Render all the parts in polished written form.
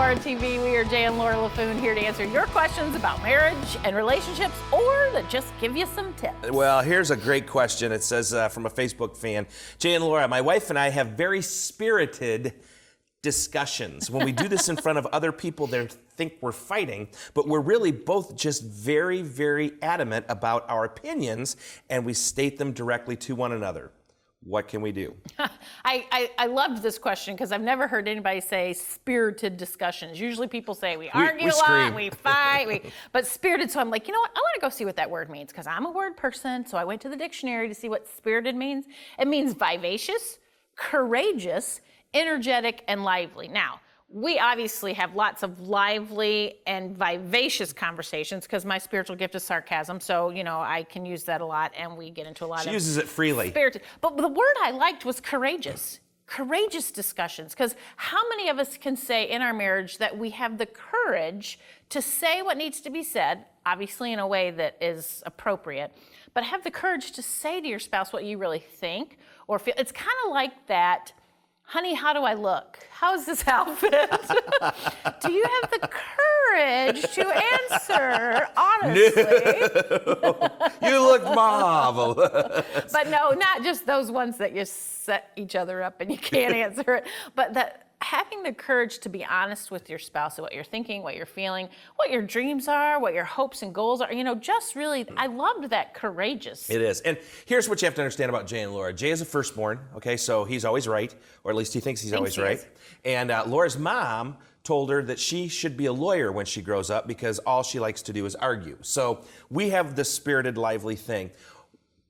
Laura TV. We are Jay and Laura LaFoon here to answer your questions about marriage and relationships, or to just give you some tips. Well, here's a great question. It says from a Facebook fan, Jay and Laura, my wife and I have very spirited discussions. When we do this in front of other people, they think we're fighting, but we're really both just very, very adamant about our opinions, and we state them directly to one another. What can we do? I loved this question because I've never heard anybody say spirited discussions. Usually people say we argue a lot, scream. we fight, but spirited. So I'm like, you know what? I want to go see what that word means because I'm a word person. So I went to the dictionary to see what spirited means. It means vivacious, courageous, energetic, and lively. Now, we obviously have lots of lively and vivacious conversations because my spiritual gift is sarcasm. So, I can use that a lot and we get into a lot of... She uses it freely. Spirited. But the word I liked was courageous. Courageous discussions. Because how many of us can say in our marriage that we have the courage to say what needs to be said, obviously in a way that is appropriate, but have the courage to say to your spouse what you really think or feel? It's kind of like that... Honey, how do I look? How's this outfit? Do you have the courage to answer honestly? No. You look marvelous. But no, not just those ones that you set each other up and you can't answer it, but that having the courage to be honest with your spouse, what you're thinking, what you're feeling, what your dreams are, what your hopes and goals are, just really, I loved that courageous. It is. And here's what you have to understand about Jay and Laura. Jay is a firstborn, okay, so he's always right, or at least he thinks he's always right. And Laura's mom told her that she should be a lawyer when she grows up because all she likes to do is argue. So we have this spirited, lively thing.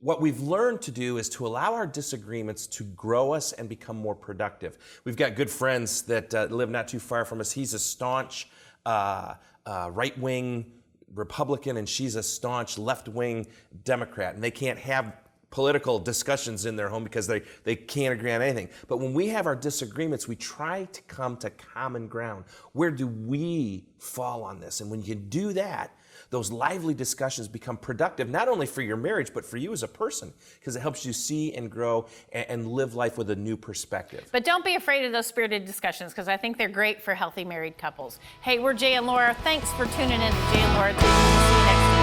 What we've learned to do is to allow our disagreements to grow us and become more productive. We've got good friends that live not too far from us. He's a staunch right-wing Republican, and she's a staunch left-wing Democrat, and they can't have political discussions in their home because they can't agree on anything. But when we have our disagreements, we try to come to common ground. Where do we fall on this? And when you do that, those lively discussions become productive, not only for your marriage, but for you as a person, because it helps you see and grow and live life with a new perspective. But don't be afraid of those spirited discussions, because I think they're great for healthy married couples. Hey, we're Jay and Laura. Thanks for tuning in to Jay and Laura TV. See you next time.